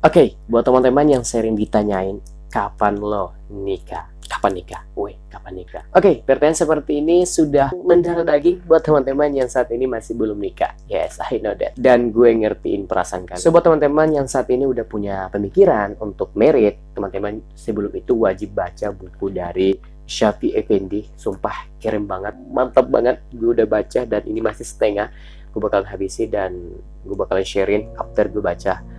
Oke, buat teman-teman yang sering ditanyain kapan lo nikah? Kapan nikah? Kapan nikah? Oke, pertanyaan seperti ini sudah mendarah daging buat teman-teman yang saat ini masih belum nikah. Yes, I know that. Dan gue ngertiin perasaan kalian. So, buat teman-teman yang saat ini udah punya pemikiran untuk married, teman-teman sebelum itu wajib baca buku dari Shafii Effendi. Sumpah, keren banget, mantap banget. Gue udah baca dan ini masih setengah. Gue bakalan habisi dan gue bakalan sharing after gue baca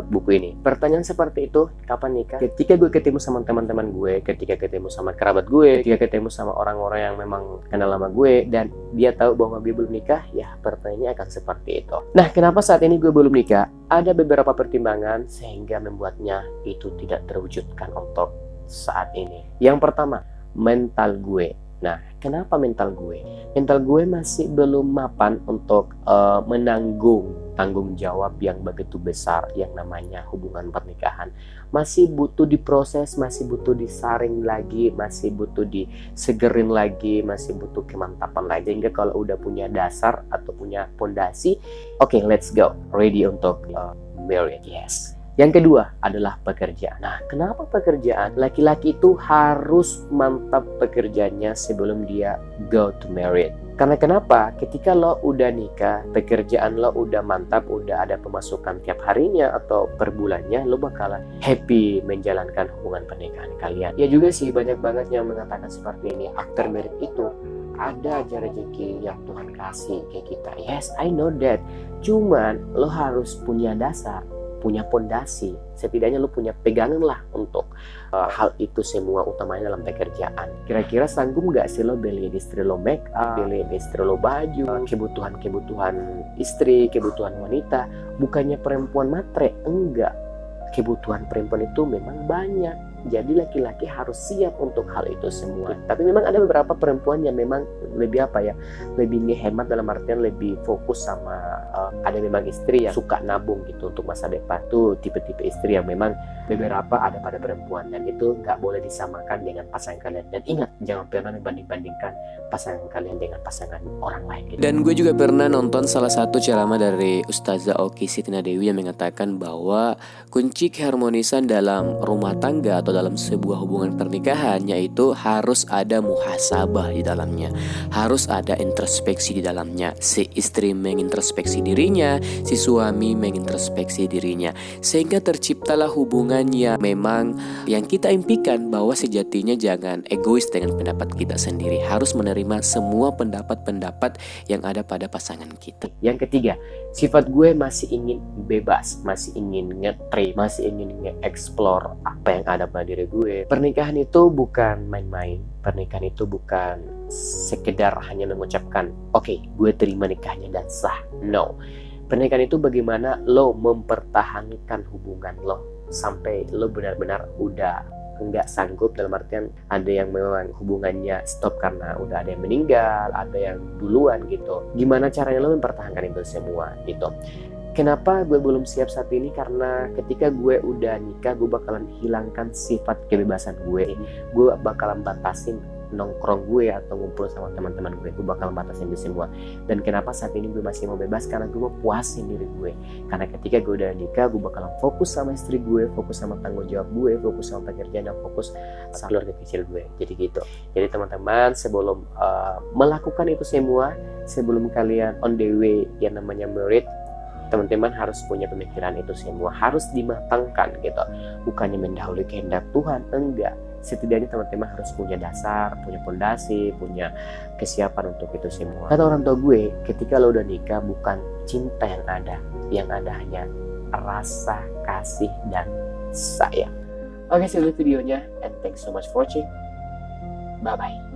buku ini. Pertanyaan seperti itu, kapan nikah? Ketika gue ketemu sama teman-teman gue, ketika ketemu sama kerabat gue, ketika ketemu sama orang-orang yang memang kenal lama gue, dan dia tahu bahwa gue belum nikah, ya pertanyaannya akan seperti itu. Nah, kenapa saat ini gue belum nikah? Ada beberapa pertimbangan sehingga membuatnya itu tidak terwujudkan untuk saat ini. Yang pertama, mental gue. Nah, kenapa mental gue? Mental gue masih belum mapan untuk menanggung tanggung jawab yang begitu besar yang namanya hubungan pernikahan. Masih butuh diproses, masih butuh disaring lagi, masih butuh disegerin lagi, masih butuh kemantapan lagi. Sehingga kalau udah punya dasar atau punya fondasi, oke, let's go, ready untuk married. Yes. Yang kedua adalah pekerjaan. Nah, kenapa pekerjaan? Laki-laki itu harus mantap pekerjaannya sebelum dia go to married. Karena kenapa? Ketika lo udah nikah, pekerjaan lo udah mantap, udah ada pemasukan tiap harinya atau per bulannya, lo bakalan happy menjalankan hubungan pernikahan kalian. Ya juga sih, banyak banget yang mengatakan seperti ini. After married itu ada aja rezeki yang Tuhan kasih ke kita. Yes, I know that. Cuman lo harus punya dasar, punya pondasi, setidaknya lo punya pegangan lah untuk hal itu semua, utamanya dalam pekerjaan. Kira-kira sanggup nggak sih lo beliin istri lo make up, beliin istri lo baju, kebutuhan istri, kebutuhan wanita, bukannya perempuan matre, enggak. Kebutuhan perempuan itu memang banyak. Jadi laki-laki harus siap untuk hal itu semua. Tapi memang ada beberapa perempuan yang memang lebih lebih ngehemat, dalam artian lebih fokus sama ada memang istri yang suka nabung gitu untuk masa depan. Tuh tipe-tipe istri yang memang beberapa ada pada perempuan, dan itu nggak boleh disamakan dengan pasangan kalian. Dan ingat, jangan pernah membanding-bandingkan pasangan kalian dengan pasangan orang lain gitu. Dan gue juga pernah nonton salah satu ceramah dari Ustazah Oki Siti Dewi yang mengatakan bahwa kunci keharmonisan dalam rumah tangga atau dalam sebuah hubungan pernikahan yaitu harus ada muhasabah di dalamnya, harus ada introspeksi di dalamnya. Si istri mengintrospeksi dirinya, si suami mengintrospeksi dirinya, sehingga terciptalah hubungan yang memang yang kita impikan, bahwa sejatinya jangan egois dengan pendapat kita sendiri, harus menerima semua pendapat-pendapat yang ada pada pasangan kita. Yang ketiga, sifat gue masih ingin bebas, masih ingin nge-trip, masih ingin nge-explore apa yang ada pada diri gue. Pernikahan itu bukan main-main. Pernikahan itu bukan sekedar hanya mengucapkan, oke, gue terima nikahnya dan sah. No. Pernikahan itu bagaimana lo mempertahankan hubungan lo sampai lo benar-benar udah nggak sanggup, dalam artian ada yang memang hubungannya stop karena udah ada yang meninggal, ada yang duluan gitu. Gimana caranya lo mempertahankan itu semua gitu. Kenapa gue belum siap saat ini? Karena ketika gue udah nikah, gue bakalan hilangkan sifat kebebasan gue. Gue bakalan batasin nongkrong gue atau ngumpul sama teman-teman gue. Gue bakalan batasin itu semua. Dan kenapa saat ini gue masih mau bebas? Karena gue mau puasin diri gue. Karena ketika gue udah nikah, gue bakalan fokus sama istri gue, fokus sama tanggung jawab gue, fokus sama pekerjaan, dan fokus sama keluarga kecil gue. Jadi gitu. Jadi teman-teman, sebelum melakukan itu semua, sebelum kalian on the way yang namanya married, teman-teman harus punya pemikiran itu semua, harus dimatangkan gitu. Bukannya mendahului kehendak Tuhan, enggak. Setidaknya teman-teman harus punya dasar, punya fondasi, punya kesiapan untuk itu semua. Kata orang tua gue, ketika lo udah nikah, bukan cinta yang ada hanya rasa kasih dan sayang. Oke, segitu videonya, and thanks so much for watching. Bye bye.